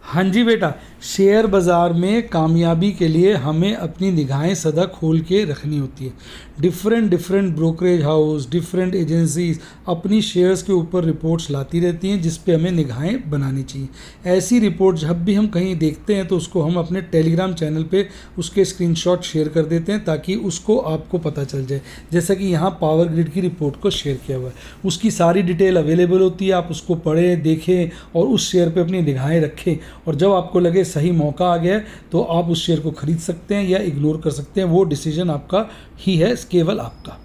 हाँ जी बेटा, शेयर बाज़ार में कामयाबी के लिए हमें अपनी निगाहें सदा खोल के रखनी होती है। Different brokerage house, different agencies अपनी शेयर्स के ऊपर रिपोर्ट्स लाती रहती हैं जिस पे हमें निगाहें बनानी चाहिए। ऐसी रिपोर्ट जब भी हम कहीं देखते हैं तो उसको हम अपने टेलीग्राम चैनल पे उसके स्क्रीनशॉट शेयर कर देते हैं ताकि उसको आपको पता चल जाए। जैसा कि यहाँ पावर ग्रिड की रिपोर्ट को शेयर किया हुआ है, उसकी सारी डिटेल अवेलेबल होती है। आप उसको पढ़ें, देखें और उस शेयर पे अपनी निगाहें रखें, और जब आपको लगे सही मौका आ गया है तो आप उस शेयर को खरीद सकते हैं या इग्नोर कर सकते हैं। वो डिसीजन आपका ही है, केवल आपका।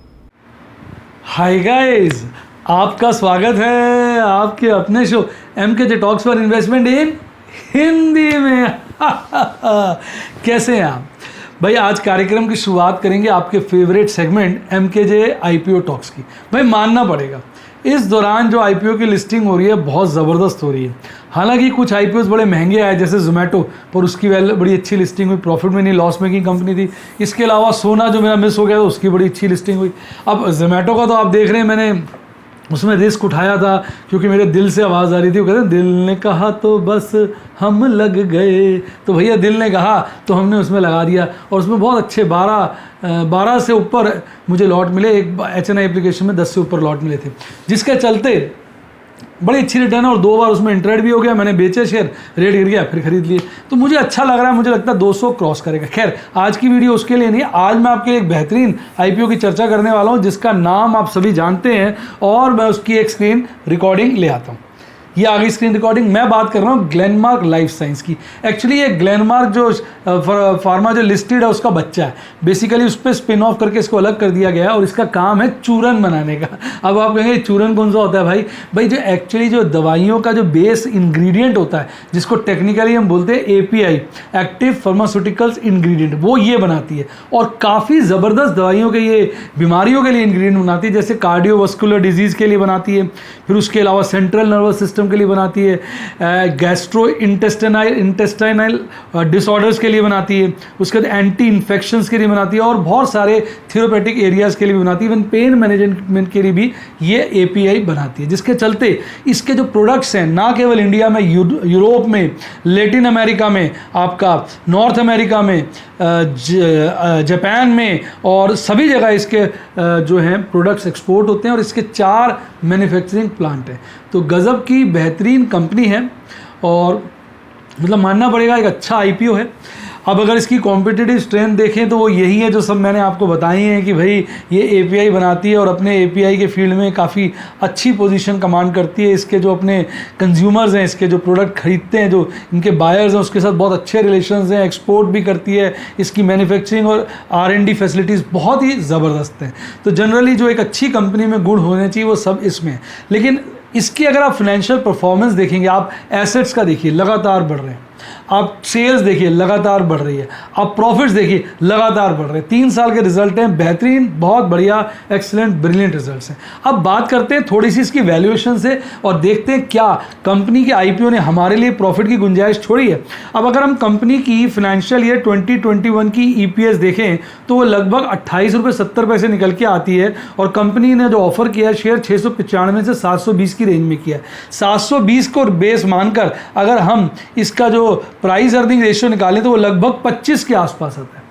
हाय गाइस, आपका स्वागत है आपके अपने show MKJ talks for investment इन हिंदी में। कैसे हैं आप भाई? आज कार्यक्रम की शुरुआत करेंगे आपके favourite segment MKJ IPO talks की। भाई मानना पड़ेगा, इस दौरान जो IPO की लिस्टिंग हो रही है बहुत ज़बरदस्त हो रही है। हालांकि कुछ IPOs बड़े महंगे आए, जैसे जोमेटो, पर उसकी वैल्यू बड़ी अच्छी लिस्टिंग हुई, प्रॉफिट में नहीं, लॉस मेकिंग कंपनी थी। इसके अलावा सोना जो मेरा मिस हो गया था उसकी बड़ी अच्छी लिस्टिंग हुई। अब जोमेटो का तो आप देख रहे हैं, मैंने उसमें रिस्क उठाया था क्योंकि मेरे दिल से आवाज़ आ रही थी। वो कहते हैं दिल ने कहा तो बस हम लग गए, तो भैया दिल ने कहा तो हमने उसमें लगा दिया और उसमें बहुत अच्छे 12 से ऊपर मुझे लॉट मिले। एक HNI एप्लीकेशन में 10 से ऊपर लॉट मिले थे, जिसके चलते बड़ी अच्छी रिटर्न है और 2 बार उसमें इंटरेस्ट भी हो गया। मैंने बेचे शेयर, रेट गिर गया, फिर खरीद लिए, तो मुझे अच्छा लग रहा है। मुझे लगता है 200 क्रॉस करेगा। खैर, आज की वीडियो उसके लिए नहीं। आज मैं आपके लिए एक बेहतरीन IPO की चर्चा करने वाला हूं जिसका नाम आप सभी जानते हैं, और मैं उसकी एक स्क्रीन रिकॉर्डिंग ले आता हूँ। ये आ गई स्क्रीन रिकॉर्डिंग। मैं बात कर रहा हूँ ग्लेनमार्क लाइफ साइंस की। एक्चुअली ये ग्लेनमार्क जो फार्मा जो लिस्टेड है उसका बच्चा है। बेसिकली उस पर स्पिन ऑफ करके इसको अलग कर दिया गया है और इसका काम है चूरन बनाने का। अब आप कहेंगे चूरन कौन सा होता है भाई जो एक्चुअली जो दवाइयों का जो बेस इंग्रेडिएंट होता है, जिसको टेक्निकली हम बोलते हैं API, एक्टिव फार्मास्यूटिकल्स इंग्रेडिएंट, वो ये बनाती है और काफ़ी ज़बरदस्त दवाइयों के, ये बीमारियों के लिए इंग्रेडिएंट बनाती है। जैसे कार्डियोवास्कुलर डिजीज़ के लिए बनाती है, फिर उसके अलावा सेंट्रल नर्वस सिस्टम के लिए बनाती है, गैस्ट्रो इंटेस्टाइनल डिसऑर्डर्स के लिए बनाती है, उसके बाद एंटी इन्फेक्शंस के लिए बनाती है और बहुत सारे थेरेपेटिक एरियाज़ के लिए भी बनाती है। इवन पेन मैनेजमेंट के लिए भी ये API बनाती है, जिसके चलते इसके जो प्रोडक्ट्स हैं ना केवल इंडिया में, यूरोप में, लैटिन अमेरिका में, आपका नॉर्थ अमेरिका में, जापान में और सभी जगह इसके जो हैं प्रोडक्ट्स एक्सपोर्ट होते हैं और इसके 4 मैन्युफैक्चरिंग प्लांट हैं। तो गज़ब की बेहतरीन कंपनी है और मतलब मानना पड़ेगा एक अच्छा IPO है। अब अगर इसकी कॉम्पिटिटिव स्ट्रेंथ देखें तो वो यही है जो सब मैंने आपको बताई हैं कि भाई ये API बनाती है और अपने API के फील्ड में काफ़ी अच्छी पोजीशन कमांड करती है। इसके जो अपने कंज्यूमर्स हैं, इसके जो प्रोडक्ट खरीदते हैं, जो इनके बायर्स हैं, उसके साथ बहुत अच्छे रिलेशंस हैं। एक्सपोर्ट भी करती है। इसकी मैन्युफैक्चरिंग और R&D फैसिलिटीज़ बहुत ही ज़बरदस्त हैं। तो जनरली जो एक अच्छी कंपनी में गुण होने चाहिए वो सब इसमें है। लेकिन इसकी अगर आप फाइनेंशियल परफॉर्मेंस देखेंगे, आप एसेट्स का देखिए लगातार बढ़ रहे हैं, आप सेल्स देखिए लगातार बढ़ रही है, आप प्रॉफिट्स देखिए लगातार बढ़ रहे हैं। 3 साल के रिजल्ट हैं बेहतरीन, बहुत बढ़िया, एक्सीलेंट, ब्रिलियंट रिजल्ट्स हैं। अब बात करते हैं थोड़ी सी इसकी वैल्यूएशन से और देखते हैं क्या कंपनी के IPO ने हमारे लिए प्रॉफिट की गुंजाइश छोड़ी है। अब अगर हम कंपनी की फाइनेंशियल ईयर 2021 की EPS देखें तो वो लगभग 28 रुपये 70 पैसे निकल के आती है और कंपनी ने जो ऑफर किया है शेयर 695 से 720 की रेंज में किया है। 720 को बेस मानकर अगर हम इसका जो प्राइस अर्निंग रेशियो निकालें तो वो लगभग 25 के आसपास आता है।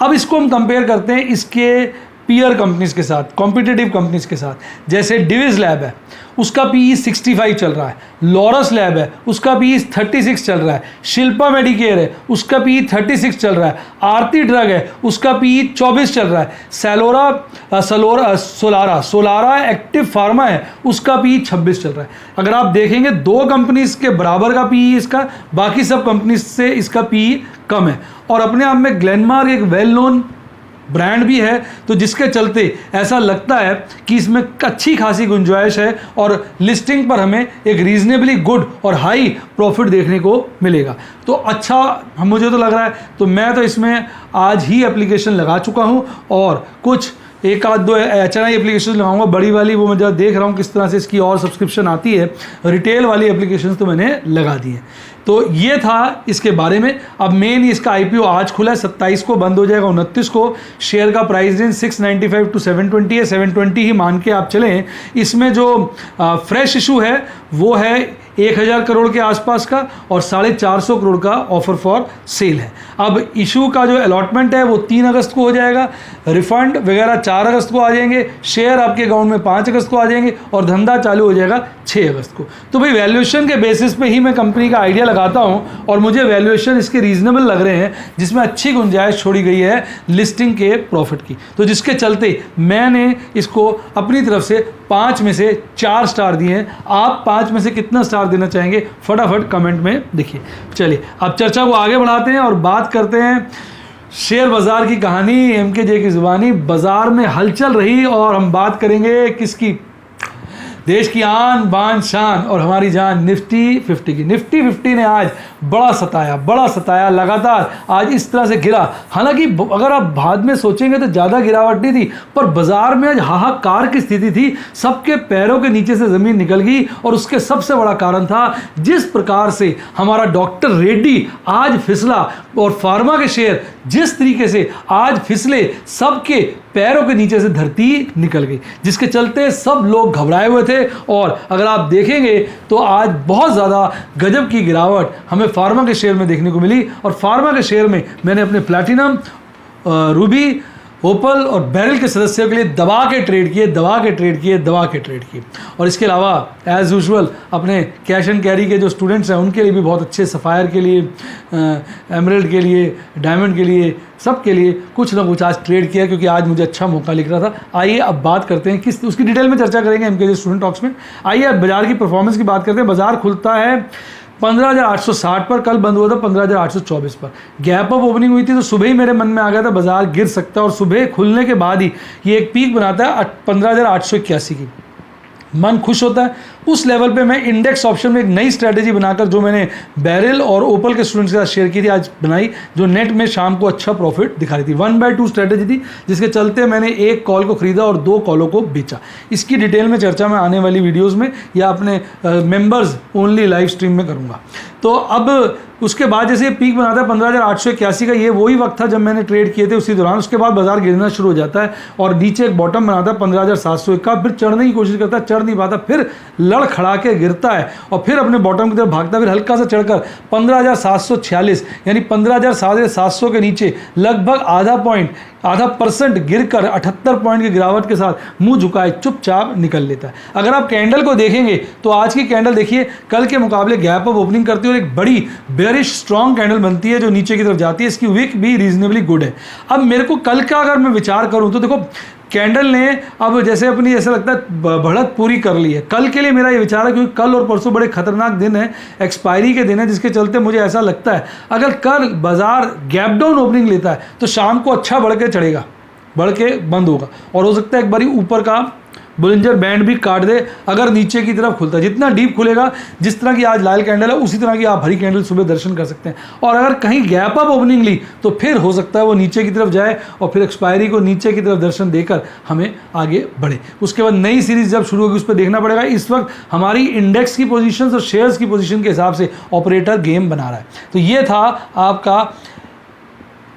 अब इसको हम कंपेयर करते हैं इसके पीयर कंपनीज के साथ, कॉम्पिटिटिव कंपनीज के साथ। जैसे डिविस लैब है, उसका PE 65 चल रहा है। लॉरस लैब है, उसका PE 36 चल रहा है। शिल्पा मेडिकेयर है, उसका PE 36 चल रहा है। आरती ड्रग है, उसका PE 24 चल रहा है। सोलारा एक्टिव फार्मा है, उसका PE 26 चल रहा है। अगर आप देखेंगे 2 कंपनीज के बराबर का PE इसका, बाकी सब कंपनीज से इसका PE कम है। और अपने आप में ग्लेनमार्क एक वेल नोन ब्रांड भी है, तो जिसके चलते ऐसा लगता है कि इसमें अच्छी खासी गुंजाइश है और लिस्टिंग पर हमें एक रीजनेबली गुड और हाई प्रॉफिट देखने को मिलेगा। तो अच्छा मुझे तो लग रहा है, तो मैं तो इसमें आज ही एप्लीकेशन लगा चुका हूं और कुछ 1-2 HNI एप्लीकेशन लगाऊंगा। बड़ी वाली वो मैं जब देख रहा हूँ किस तरह से इसकी और सब्सक्रिप्शन आती है। रिटेल वाली एप्लीकेशन तो मैंने लगा दी है। तो ये था इसके बारे में। अब मेन इसका आईपीओ आज खुला है, 27 को बंद हो जाएगा 29 को। शेयर का प्राइस रेंज 695 टू 720 है, 720 ही मान के आप चलें। इसमें जो फ्रेश इशू है वो है 1000 करोड़ के आसपास का और 450 करोड़ का ऑफर फॉर सेल है। अब इशू का जो अलॉटमेंट है वो 3 अगस्त को हो जाएगा, रिफंड वगैरह 4 अगस्त को आ जाएंगे, शेयर आपके अकाउंट में 5 अगस्त को आ जाएंगे और धंधा चालू हो जाएगा 6 अगस्त को। तो भाई वैल्यूएशन के बेसिस पे ही मैं कंपनी का आइडिया लगाता हूँ और मुझे वैल्यूएशन इसके रीजनेबल लग रहे हैं, जिसमें अच्छी गुंजाइश छोड़ी गई है लिस्टिंग के प्रॉफिट की। तो जिसके चलते मैंने इसको अपनी तरफ से 5 में से 4 स्टार दिए हैं। आप 5 में से कितना स्टार देना चाहेंगे फटाफट कमेंट में देखिए। चलिए अब चर्चा को आगे बढ़ाते हैं और बात करते हैं शेयर बाजार की कहानी, एमकेजे की जुबानी। बाजार में हलचल रही और हम बात करेंगे किसकी? देश की आन बान शान और हमारी जान निफ्टी 50 की। निफ्टी 50 ने आज बड़ा सताया, लगातार आज इस तरह से गिरा। हालांकि अगर आप बाद में सोचेंगे तो ज़्यादा गिरावट नहीं थी, पर बाजार में आज हाहाकार की स्थिति थी। सबके पैरों के नीचे से ज़मीन निकल गई और उसके सबसे बड़ा कारण था जिस प्रकार से हमारा डॉक्टर रेड्डी आज फिसला और फार्मा के शेयर जिस तरीके से आज फिसले, सबके पैरों के नीचे से धरती निकल गई, जिसके चलते सब लोग घबराए हुए थे। और अगर आप देखेंगे तो आज बहुत ज़्यादा गजब की गिरावट हमें फार्मा के शेयर में देखने को मिली। और फार्मा के शेयर में मैंने अपने प्लैटिनम, रूबी, ओपल और बैरल के सदस्यों के लिए दबा के ट्रेड किए। और इसके अलावा एज़ यूजुअल अपने कैश एंड कैरी के जो स्टूडेंट्स हैं उनके लिए भी बहुत अच्छे, सफ़ायर के लिए, एमरल्ड के लिए, डायमंड के लिए, सब के लिए कुछ ना कुछ आज ट्रेड किया, क्योंकि आज मुझे अच्छा मौका लिख रहा था। आइए अब बात करते हैं किस उसकी डिटेल में चर्चा करेंगे एमकेजे स्टूडेंट टॉक्स में। आइए अब बाजार की परफॉर्मेंस की बात करते हैं। बाजार खुलता है 15,860 पर, कल बंद हुआ था 15,824 पर। गैप अप ओपनिंग हुई थी तो सुबह ही मेरे मन में आ गया था बाजार गिर सकता है और सुबह खुलने के बाद ही ये एक पीक बनाता है 15,881 की। मन खुश होता है। उस लेवल पे मैं इंडेक्स ऑप्शन में एक नई स्ट्रैटेजी बनाकर जो मैंने बैरल और ओपल के स्टूडेंट्स के साथ शेयर की थी आज बनाई, जो नेट में शाम को अच्छा प्रॉफिट दिखा रही थी। 1/2 स्ट्रैटेजी थी, जिसके चलते मैंने एक कॉल को खरीदा और 2 कॉलों को बेचा। इसकी डिटेल में चर्चा मैं आने वाली वीडियोस में या अपने मेंबर्स ओनली लाइव स्ट्रीम में करूँगा। तो अब उसके बाद जैसे पीक बनाता है 15,881 का, ये वही वक्त था जब मैंने ट्रेड किए थे उसी दौरान। उसके बाद बाजार गिरना शुरू हो जाता है और नीचे एक बॉटम बनाता है 15,701 का, फिर चढ़ने की कोशिश करता है, चढ़ नहीं पाता, फिर लड़ खड़ा के गिरता है और फिर अपने बॉटम की तरफ भागता है, फिर हल्का सा चढ़कर 15,746 यानी 15,700 के नीचे लगभग आधा परसेंट गिरकर 78 पॉइंट की गिरावट के साथ मुंह झुकाए चुपचाप निकल लेता है। अगर आप कैंडल को देखेंगे तो आज की कैंडल देखिए कल के मुकाबले गैप अप ओपनिंग करती है और एक बड़ी बेयरिश स्ट्रॉन्ग कैंडल बनती है जो नीचे की तरफ जाती है। इसकी विक भी रीजनेबली गुड है। अब मेरे को कल का अगर मैं विचार करूं तो देखो कैंडल ने अब जैसे अपनी ऐसा लगता है बढ़त पूरी कर ली है। कल के लिए मेरा ये विचार है, क्योंकि कल और परसों बड़े खतरनाक दिन है, एक्सपायरी के दिन है, जिसके चलते मुझे ऐसा लगता है अगर कल बाजार गैप डाउन ओपनिंग लेता है तो शाम को अच्छा बढ़ के चढ़ेगा, बढ़ के बंद होगा और हो सकता है एक बारी ऊपर का बुलिंजर बैंड भी काट दे अगर नीचे की तरफ खुलता है। जितना डीप खुलेगा, जिस तरह की आज लाल कैंडल है उसी तरह की आप हरी कैंडल सुबह दर्शन कर सकते हैं। और अगर कहीं गैप अप ओपनिंग ली तो फिर हो सकता है वो नीचे की तरफ जाए और फिर एक्सपायरी को नीचे की तरफ दर्शन देकर हमें आगे बढ़े। उसके बाद नई सीरीज जब शुरू होगी उस पर देखना पड़ेगा। इस वक्त हमारी इंडेक्स की पोजीशन और शेयर्स की पोजीशन के हिसाब से ऑपरेटर गेम बना रहा है। तो ये था आपका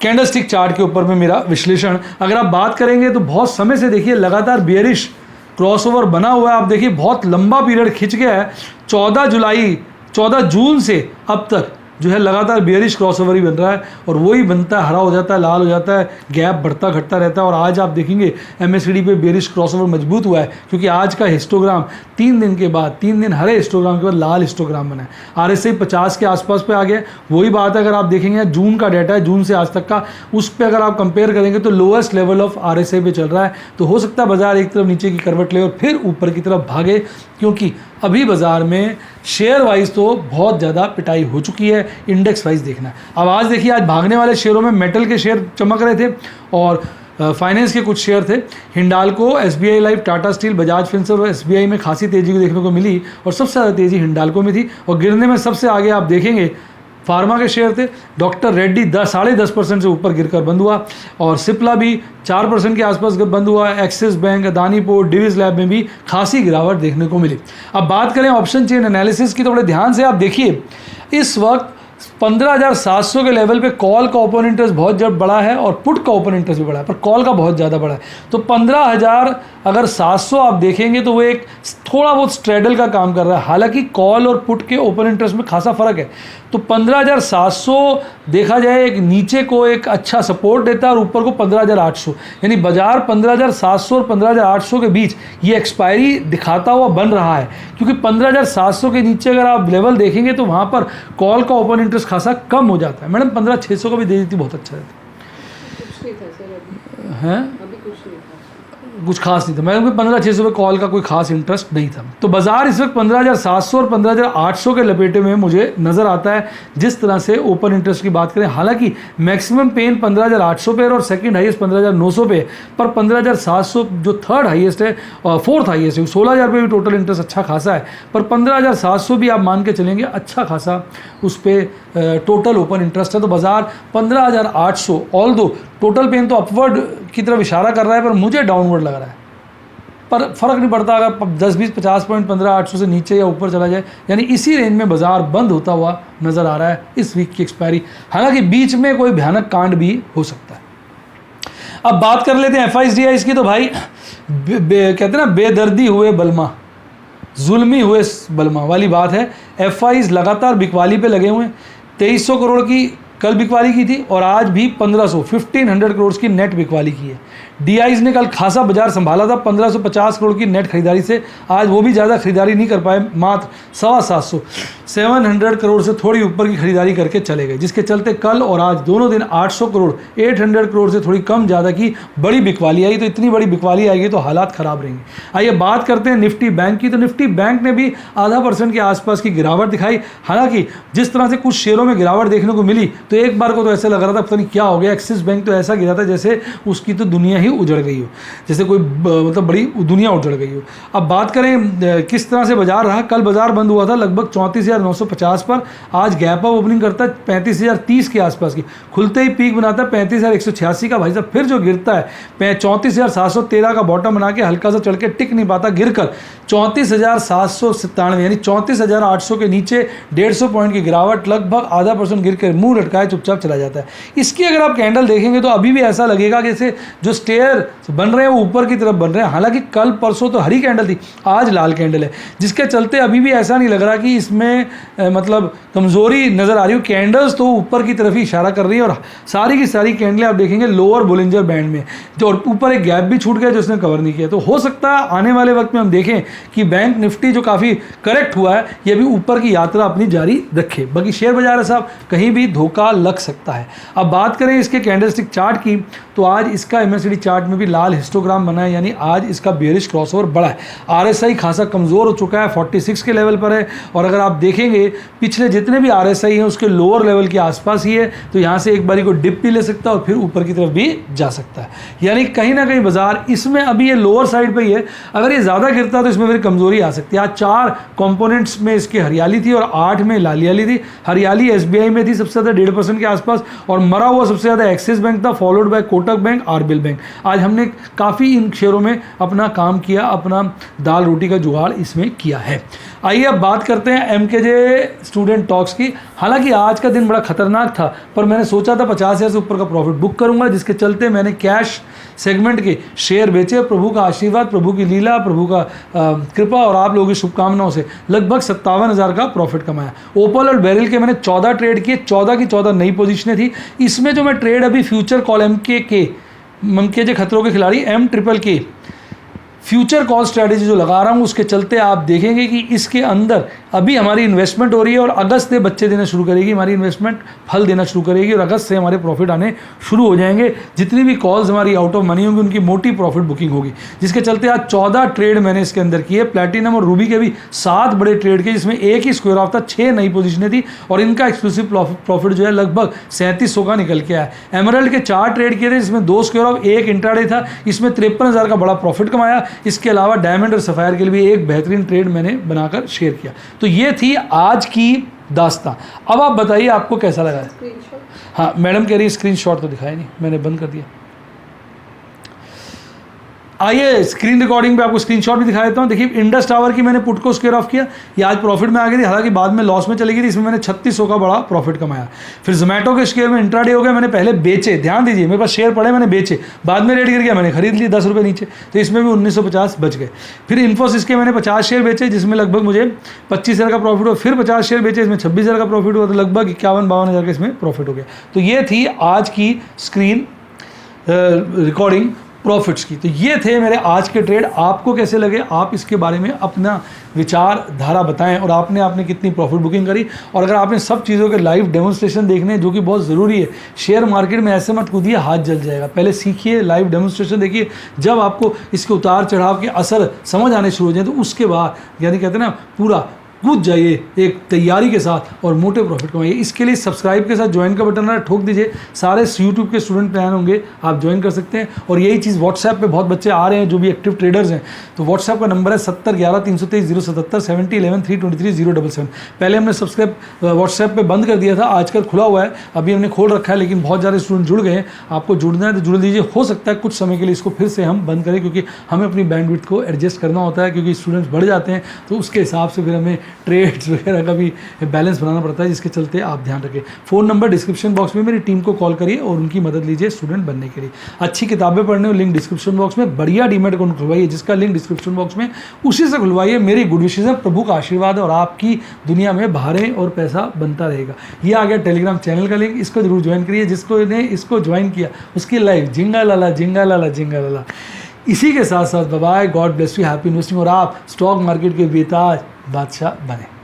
कैंडलस्टिक चार्ट के ऊपर में मेरा विश्लेषण। अगर आप बात करेंगे तो बहुत समय से देखिए लगातार बेयरिश क्रॉसओवर बना हुआ है। आप देखिए बहुत लंबा पीरियड खिंच गया है। 14 जून से अब तक जो है लगातार बेयरिश क्रॉसओवर ही बन रहा है और वही बनता है, हरा हो जाता है, लाल हो जाता है, गैप बढ़ता घटता रहता है। और आज आप देखेंगे MACD पे बेयरिश क्रॉसओवर मजबूत हुआ है, क्योंकि आज का हिस्टोग्राम 3 दिन के बाद, 3 दिन हरे हिस्टोग्राम के बाद लाल हिस्टोग्राम बना है। RSI 50 के आसपास पे आ गया। वही बात है, अगर आप देखेंगे जून का डाटा है, जून से आज तक का, उस पर अगर आप कंपेयर करेंगे तो लोएस्ट लेवल ऑफ RSI पे चल रहा है। तो हो सकता है बाजार एक तरफ नीचे की करवट ले और फिर ऊपर की तरफ भागे, क्योंकि अभी बाजार में शेयर वाइज तो बहुत ज़्यादा पिटाई हो चुकी है। इंडेक्स वाइज देखना है। अब आज देखिए आज भागने वाले शेयरों में मेटल के शेयर चमक रहे थे और फाइनेंस के कुछ शेयर थे। Hindalco, SBI life, Tata steel, Bajaj Finserv और SBI में खासी तेज़ी को देखने को मिली और सबसे ज़्यादा तेज़ी हिंडाल्को में थी। और गिरने में सबसे आगे आप देखेंगे फार्मा के शेयर थे। डॉक्टर रेड्डी 10.5% से ऊपर गिरकर बंद हुआ और सिप्ला भी 4% के आसपास बंद हुआ। Axis bank, Adani port, Divi's lab में भी खासी गिरावट देखने को मिली। अब बात करें ऑप्शन चेन एनालिसिस की तो बड़े ध्यान से आप देखिए, इस वक्त 15,700 के लेवल पे कॉल का ओपन इंटरेस्ट बहुत जब बड़ा है और पुट का ओपन इंटरेस्ट भी बड़ा है, पर कॉल का बहुत ज़्यादा बड़ा है। तो 15,700 आप देखेंगे तो वो एक थोड़ा बहुत स्ट्रेडल का काम कर रहा है। हालांकि कॉल और पुट के ओपन इंटरेस्ट में खासा फ़र्क है। तो 15,700 देखा जाए एक नीचे को एक अच्छा सपोर्ट देता है और ऊपर को 15,800, यानी बाजार 15,700 और 15,800 के बीच ये एक्सपायरी दिखाता हुआ बन रहा है। क्योंकि 15,700 के नीचे अगर आप लेवल देखेंगे तो वहाँ पर कॉल का ओपन इंटरेस्ट खासा कम हो जाता है। मैडम 15,600 का भी दे देती बहुत अच्छा रहता है। कुछ खास नहीं था मैडम, 15,600 पे कॉल का कोई खास इंटरेस्ट नहीं था। तो बाजार इस वक्त 15,700 और 15,800 के लपेटे में मुझे नज़र आता है जिस तरह से ओपन इंटरेस्ट की बात करें। हालांकि मैक्सिमम पेन 15,800 पे और सेकंड हाईएस्ट 15,900 पे, पर 15,700 जो थर्ड हाईएस्ट है और फोर्थ हाईएस्ट है 16,000 पे भी टोटल इंटरेस्ट अच्छा खासा है। पर 15,700 भी आप मान के चलेंगे अच्छा खासा उस पर टोटल ओपन इंटरेस्ट है। तो बाजार 15,800 ऑल दो टोटल पेन तो अपवर्ड की तरफ इशारा कर रहा है, पर मुझे डाउनवर्ड लग रहा है। पर फ़र्क नहीं पड़ता अगर 10, 20, 50 पॉइंट 15,800 से नीचे या ऊपर चला जाए, यानी इसी रेंज में बाजार बंद होता हुआ नज़र आ रहा है इस वीक की एक्सपायरी। हालांकि बीच में कोई भयानक कांड भी हो सकता है। अब बात कर लेते हैं FIDIs की। तो भाई कहते हैं ना, बेदर्दी हुए बलमा, जुल्मी हुए बलमा वाली बात है। FIs लगातार बिकवाली पे लगे हुए हैं। 2300 करोड़ की कल बिकवाली की थी और आज भी 1500 करोड़ की नेट बिकवाली की है। DIs ने कल खासा बाजार संभाला था 1550 करोड़ की नेट खरीदारी से। आज वो भी ज़्यादा खरीदारी नहीं कर पाए, मात्र 750 करोड़ से थोड़ी ऊपर की खरीदारी करके चले गए, जिसके चलते कल और आज दोनों दिन 800 करोड़ 800 करोड़ से थोड़ी कम ज़्यादा की बड़ी बिकवाली आई। तो इतनी बड़ी बिकवाली आएगी तो हालात ख़राब रहेंगे। आइए बात करते हैं निफ्टी बैंक की। तो निफ्टी बैंक ने भी आधा % के आसपास की गिरावट दिखाई। हालांकि जिस तरह से कुछ शेयरों में गिरावट देखने को मिली तो एक बार को तो ऐसा लग रहा था पता नहीं क्या हो गया। एक्सिस बैंक तो ऐसा गिरा था जैसे उसकी तो दुनिया ही उजड़ गई हो, जैसे कोई मतलब बड़ी दुनिया उजड़ गई हो। अब बात करें किस तरह से बाजार रहा। कल बाजार बंद हुआ था लगभग 34,950 पर। आज गैप अप ओपनिंग करता है 35,030 के आसपास की, खुलते ही पीक बनाता है 35,186 का। भाई साहब फिर जो गिरता है 34,713 का बॉटम बना के हल्का सा चढ़ के टिक नहीं पाता, गिरकर 34,797 यानी 34,800 के नीचे 150 पॉइंट की गिरावट, लगभग आधा % गिर कर मुंह लटकाए चुपचाप चला जाता है। इसकी अगर आप कैंडल देखेंगे तो अभी भी ऐसा लगेगा जैसे जो स्टेयर बन रहे हैं वो ऊपर की तरफ बन रहे हैं। हालांकि कल परसों तो हरी कैंडल थी, आज लाल कैंडल है, जिसके चलते अभी भी ऐसा नहीं लग रहा कि इसमें मतलब कमज़ोरी नज़र आ रही हो। कैंडल्स तो ऊपर की तरफ ही इशारा कर रही है और सारी की सारी कैंडलें आप देखेंगे लोअर बोलिंजर बैंड में, जो ऊपर एक गैप भी छूट गया जो उसने कवर नहीं किया। तो हो सकता है आने वाले वक्त में हम देखें कि बैंक निफ्टी जो काफ़ी करेक्ट हुआ है ये भी ऊपर की यात्रा अपनी जारी रखे। बाकी शेयर बाजार है साहब कहीं भी धोखा लग सकता है। अब बात करें इसके कैंडलस्टिक चार्ट की तो आज इसका MACD चार्ट में भी लाल हिस्टोग्राम बना है, यानी आज इसका बेयरिश क्रॉसओवर बड़ा है। RSI खासा कमज़ोर हो चुका है, 46 के लेवल पर है। और अगर आप देखेंगे पिछले जितने भी RSI हैं उसके लोअर लेवल के आसपास ही है। तो यहाँ से एक बारी को डिप भी ले सकता है और फिर ऊपर की तरफ भी जा सकता है। यानी कहीं ना कहीं बाजार इसमें अभी ये लोअर साइड पर ही है। अगर ये ज़्यादा गिरता है तो इसमें फिर कमज़ोरी आ सकती है। आज 4 कॉम्पोनेंट्स में इसकी हरियाली थी और 8 में लालियाली थी। हरियाली SBI में थी सबसे ज़्यादा 1.5% के आसपास, और मरा हुआ सबसे ज़्यादा एक्सिस बैंक था, followed by Kotak bank, RBL bank. आज हमने काफ़ी इन शेयरों में अपना काम किया, अपना दाल रोटी का जुगाड़ इसमें किया है। आइए अब बात करते हैं MKJ स्टूडेंट टॉक्स की। हालांकि आज का दिन बड़ा खतरनाक था, पर मैंने सोचा था 50,000 से ऊपर का प्रॉफिट बुक करूंगा, जिसके चलते मैंने कैश सेगमेंट के शेयर बेचे। प्रभु का आशीर्वाद, प्रभु की लीला, प्रभु का कृपा और आप लोगों की शुभकामनाओं से लगभग 57,000 का प्रॉफिट कमाया। ओपल और बेरिल के मैंने 14 ट्रेड किए, 14 की 14 नई पोजीशनें थी। इसमें जो मैं ट्रेड अभी फ्यूचर कॉल MKJ खतरों के खिलाड़ी MKKK फ्यूचर कॉल स्ट्रैटेजी जो लगा रहा हूँ उसके चलते आप देखेंगे कि इसके अंदर अभी हमारी इन्वेस्टमेंट हो रही है और अगस्त से बच्चे देना शुरू करेगी, हमारी इन्वेस्टमेंट फल देना शुरू करेगी और अगस्त से हमारे प्रॉफिट आने शुरू हो जाएंगे। जितनी भी कॉल्स हमारी आउट ऑफ मनी होंगी उनकी मोटी प्रॉफिट बुकिंग होगी, जिसके चलते आज 14 ट्रेड मैंने इसके अंदर किए। प्लैटिनम और रूबी के भी 7 बड़े ट्रेड किए, जिसमें एक ही स्क्वायर ऑफ था, 6 नई पोजीशनें थी और इनका एक्सक्लूसिव प्रॉफिट जो है लगभग 3700 का निकल के आया। एमराल्ड के 4 ट्रेड किए थे, जिसमें 2 स्क्वायर ऑफ, 1 इंट्राडे था, इसमें 53,000 का बड़ा प्रॉफिट कमाया। इसके अलावा डायमंड और सफायर के लिए भी एक बेहतरीन ट्रेड मैंने बनाकर शेयर किया। तो ये थी आज की दास्तां। अब आप बताइए आपको कैसा लगा है। स्क्रीनशॉट। हाँ मैडम कह रही है स्क्रीनशॉट तो दिखाया नहीं, मैंने बंद कर दिया। आइए स्क्रीन रिकॉर्डिंग पे आपको स्क्रीनशॉट भी दिखा देता हूँ। देखिए इंडस टावर की मैंने पुट को स्क्वायर ऑफ किया, ये आज प्रॉफिट में आ गई थी, हालांकि बाद में लॉस में चली गई थी, इसमें मैंने 3600 का बड़ा प्रॉफिट कमाया। फिर जोमेटो के शेयर में इंट्राडे हो गया, मैंने पहले बेचे, ध्यान दीजिए मेरे पास शेयर पड़े मैंने बेचे, बाद में रेट गिर गया मैंने खरीद लिए 10 रुपये नीचे, तो इसमें भी 1950 बच गए। फिर इन्फोसिस के मैंने 50 शेयर बेचे जिसमें लगभग मुझे 25,000 का प्रॉफिट हुआ, फिर 50 शेयर बेचे इसमें 26,000 का प्रॉफिट हुआ, तो लगभग 51-52 का इसमें प्रॉफिट हो गया। तो ये थी आज की स्क्रीन रिकॉर्डिंग प्रॉफिट्स की। तो ये थे मेरे आज के ट्रेड। आपको कैसे लगे, आप इसके बारे में अपना विचारधारा बताएं, और आपने कितनी प्रॉफिट बुकिंग करी, और अगर आपने सब चीज़ों के लाइव डेमोन्स्ट्रेशन देखने जो कि बहुत ज़रूरी है, शेयर मार्केट में ऐसे मत कूदिए हाथ जल जाएगा, पहले सीखिए, लाइव डेमोन्स्ट्रेशन देखिए, जब आपको इसके उतार चढ़ाव के असर समझ आने शुरू हो जाए तो उसके बाद यानी कहते हैं ना पूरा कूद जाइए एक तैयारी के साथ और मोटे प्रॉफिट कमाइए। इसके लिए सब्सक्राइब के साथ ज्वाइन का बटन ठोक दीजिए, सारे यूट्यूब के स्टूडेंट प्लान होंगे आप ज्वाइन कर सकते हैं। और यही चीज़ व्हाट्सएप पे बहुत बच्चे आ रहे हैं जो भी एक्टिव ट्रेडर्स हैं, तो व्हाट्सएप का नंबर है 7011-323-077 7011-323-077। पहले हमने सब्सक्राइब व्हाट्सएप पे बंद कर दिया था, आजकल खुला हुआ है, अभी हमने खोल रखा है, लेकिन बहुत ज़्यादा स्टूडेंट जुड़ गए हैं। आपको जुड़ना है तो जुड़ दीजिए, हो सकता है कुछ समय के लिए इसको फिर से हम बंद करें, क्योंकि हमें अपनी बैंडविड्थ को एडजस्ट करना होता है, क्योंकि स्टूडेंट्स बढ़ जाते हैं तो उसके हिसाब से फिर हमें ट्रेड्स वगैरह का भी बैलेंस बनाना पड़ता है, जिसके चलते आप ध्यान रखें। फ़ोन नंबर डिस्क्रिप्शन बॉक्स में, मेरी टीम को कॉल करिए और उनकी मदद लीजिए स्टूडेंट बनने के लिए। अच्छी किताबें पढ़ने को लिंक डिस्क्रिप्शन बॉक्स में, बढ़िया डीमेट अकाउंट खुलवाइए जिसका लिंक डिस्क्रिप्शन बॉक्स में, उसी से खुलवाइए। मेरी गुड विशेज़ है, प्रभु का आशीर्वाद है और आपकी दुनिया में बहारें और पैसा बनता रहेगा। ये आ गया टेलीग्राम चैनल का लिंक, इसको जरूर ज्वाइन करिए। जिसको ने इसको ज्वाइन किया उसकी लाइफ जिंगा लाला जिंगा लाला जिंगा लाला। इसी के साथ साथ bye, God bless you, happy investing, और आप स्टॉक मार्केट के बेताज बादशाह बने।